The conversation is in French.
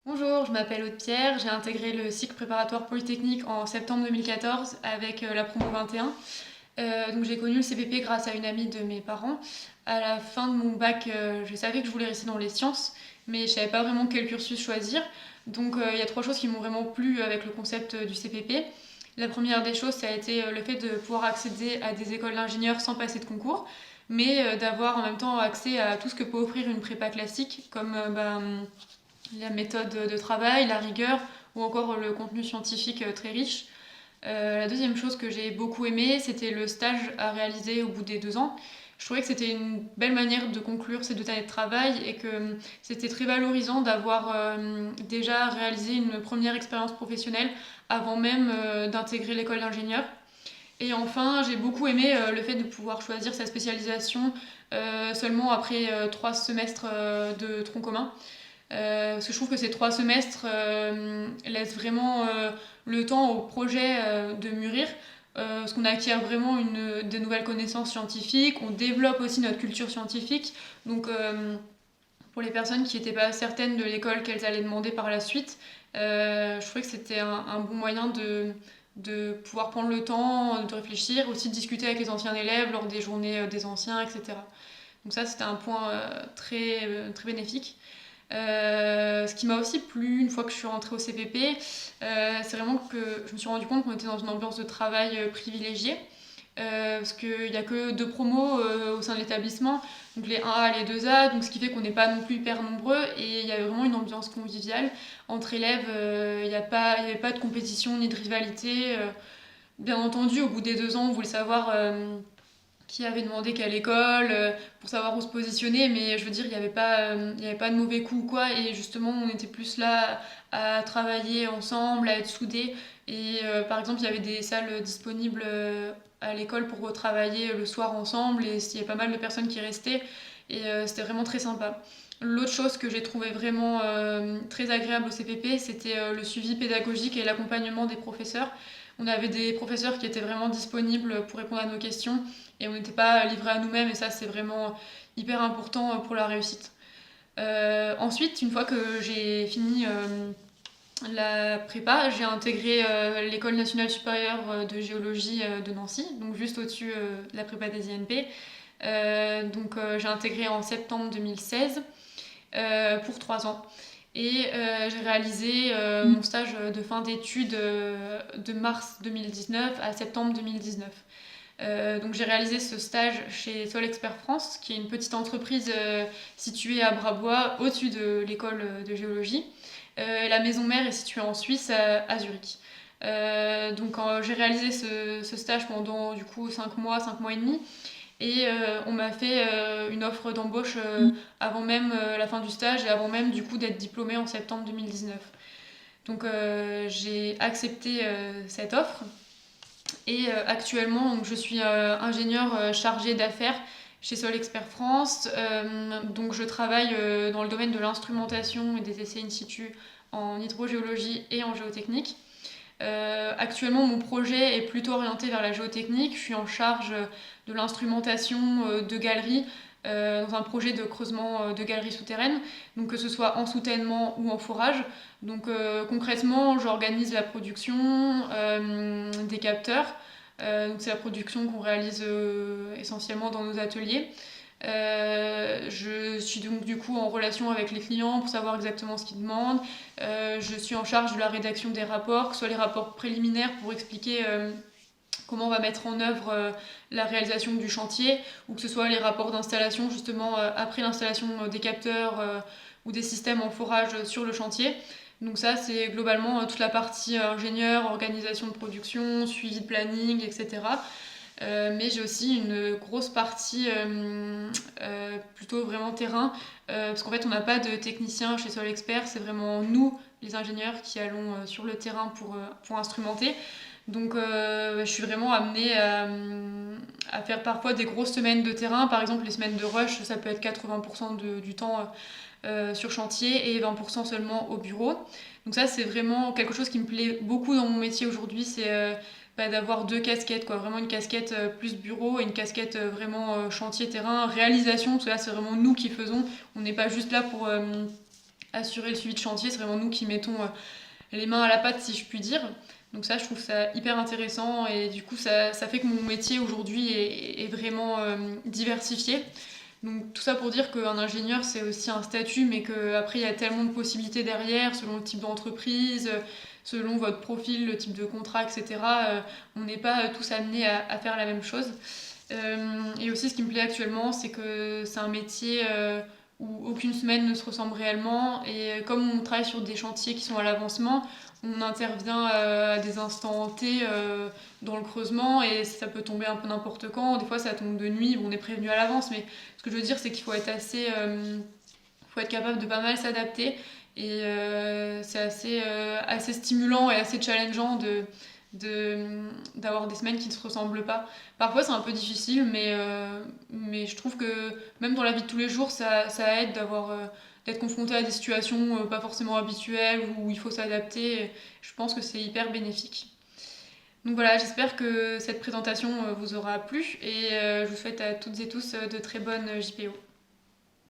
Bonjour, je m'appelle Aude-Pierre, j'ai intégré le cycle préparatoire polytechnique en septembre 2014 avec la promo 21. Donc j'ai connu le CPP grâce à une amie de mes parents. À la fin de mon bac, je savais que je voulais rester dans les sciences, mais je savais pas vraiment quel cursus choisir. Donc il y a trois choses qui m'ont vraiment plu avec le concept du CPP. La première des choses, ça a été le fait de pouvoir accéder à des écoles d'ingénieurs sans passer de concours, mais d'avoir en même temps accès à tout ce que peut offrir une prépa classique, comme la méthode de travail, la rigueur ou encore le contenu scientifique très riche. La deuxième chose que j'ai beaucoup aimé, c'était le stage à réaliser au bout des 2 ans. Je trouvais que c'était une belle manière de conclure ces 2 années de travail et que c'était très valorisant d'avoir déjà réalisé une première expérience professionnelle avant même d'intégrer l'école d'ingénieur. Et enfin, j'ai beaucoup aimé le fait de pouvoir choisir sa spécialisation seulement après 3 semestres de tronc commun. Parce que je trouve que ces 3 semestres laissent vraiment le temps au projet de mûrir. Parce qu'on acquiert vraiment de nouvelles connaissances scientifiques, on développe aussi notre culture scientifique. Donc pour les personnes qui n'étaient pas certaines de l'école qu'elles allaient demander par la suite, je trouvais que c'était un bon moyen de pouvoir prendre le temps de réfléchir, aussi de discuter avec les anciens élèves lors des journées des anciens, etc. Donc ça, c'était un point très bénéfique. Ce qui m'a aussi plu une fois que je suis rentrée au CPP, c'est vraiment que je me suis rendu compte qu'on était dans une ambiance de travail privilégiée. Parce qu'il n'y a que 2 promos au sein de l'établissement, donc les 1A et les 2A, donc ce qui fait qu'on n'est pas non plus hyper nombreux et il y avait vraiment une ambiance conviviale entre élèves. Il n'y avait pas de compétition ni de rivalité. Bien entendu, au bout des 2 ans, on voulait savoir qui avait demandé quelle école, pour savoir où se positionner, mais je veux dire, il y avait pas de mauvais coups ou quoi, et justement, on était plus là à travailler ensemble, à être soudés, et par exemple, il y avait des salles disponibles à l'école pour travailler le soir ensemble, et il y avait pas mal de personnes qui restaient, et c'était vraiment très sympa. L'autre chose que j'ai trouvé vraiment très agréable au CPP, c'était le suivi pédagogique et l'accompagnement des professeurs. On avait des professeurs qui étaient vraiment disponibles pour répondre à nos questions et on n'était pas livrés à nous-mêmes et ça c'est vraiment hyper important pour la réussite. Ensuite, une fois que j'ai fini la prépa, j'ai intégré l'école nationale supérieure de géologie de Nancy, donc juste au-dessus de la prépa des INP. J'ai intégré en septembre 2016 pour 3 ans. Et j'ai réalisé mon stage de fin d'études de mars 2019 à septembre 2019. Donc j'ai réalisé ce stage chez Sol Expert France, qui est une petite entreprise située à Brabois, au-dessus de l'école de géologie. La maison mère est située en Suisse, à Zurich. J'ai réalisé ce stage pendant du coup 5 mois et demi. Et on m'a fait une offre d'embauche avant même la fin du stage et avant même du coup d'être diplômée en septembre 2019. Donc j'ai accepté cette offre et actuellement donc, je suis ingénieure chargée d'affaires chez Sol Expert France. Donc je travaille dans le domaine de l'instrumentation et des essais in situ en hydrogéologie et en géotechnique. Actuellement, mon projet est plutôt orienté vers la géotechnique. Je suis en charge de l'instrumentation de galeries dans un projet de creusement de galeries souterraines, donc que ce soit en soutènement ou en forage. Donc concrètement, j'organise la production des capteurs. Donc c'est la production qu'on réalise essentiellement dans nos ateliers. Je suis donc du coup en relation avec les clients pour savoir exactement ce qu'ils demandent. Je suis en charge de la rédaction des rapports, que ce soit les rapports préliminaires pour expliquer comment on va mettre en œuvre la réalisation du chantier, ou que ce soit les rapports d'installation justement après l'installation des capteurs ou des systèmes en forage sur le chantier. Donc ça, c'est globalement toute la partie ingénieur, organisation de production, suivi de planning, etc. Mais j'ai aussi une grosse partie plutôt vraiment terrain, parce qu'en fait on n'a pas de technicien chez Sol Expert, c'est vraiment nous, les ingénieurs, qui allons sur le terrain pour instrumenter. Donc je suis vraiment amenée à faire parfois des grosses semaines de terrain. Par exemple, les semaines de rush, ça peut être 80% du temps sur chantier et 20% seulement au bureau. Donc ça, c'est vraiment quelque chose qui me plaît beaucoup dans mon métier aujourd'hui, c'est d'avoir 2 casquettes, quoi. Vraiment une casquette plus bureau et une casquette vraiment chantier, terrain, réalisation, parce que là, c'est vraiment nous qui faisons. On n'est pas juste là pour assurer le suivi de chantier. C'est vraiment nous qui mettons les mains à la pâte, si je puis dire. Donc ça, je trouve ça hyper intéressant et du coup, ça fait que mon métier aujourd'hui est vraiment diversifié. Donc tout ça pour dire qu'un ingénieur, c'est aussi un statut, mais qu'après, il y a tellement de possibilités derrière, selon le type d'entreprise, selon votre profil, le type de contrat, etc. On n'est pas tous amenés à faire la même chose. Et aussi, ce qui me plaît actuellement, c'est que c'est un métier où aucune semaine ne se ressemble réellement. Et comme on travaille sur des chantiers qui sont à l'avancement, on intervient à des instants T dans le creusement et ça peut tomber un peu n'importe quand. Des fois, ça tombe de nuit, on est prévenu à l'avance. Mais ce que je veux dire, c'est qu'il faut être faut être capable de pas mal s'adapter. Et c'est assez stimulant et assez challengeant d'avoir des semaines qui ne se ressemblent pas. Parfois c'est un peu difficile, mais je trouve que même dans la vie de tous les jours, ça aide d'être confronté à des situations pas forcément habituelles où il faut s'adapter. Je pense que c'est hyper bénéfique. Donc voilà, j'espère que cette présentation vous aura plu et je vous souhaite à toutes et tous de très bonnes JPO.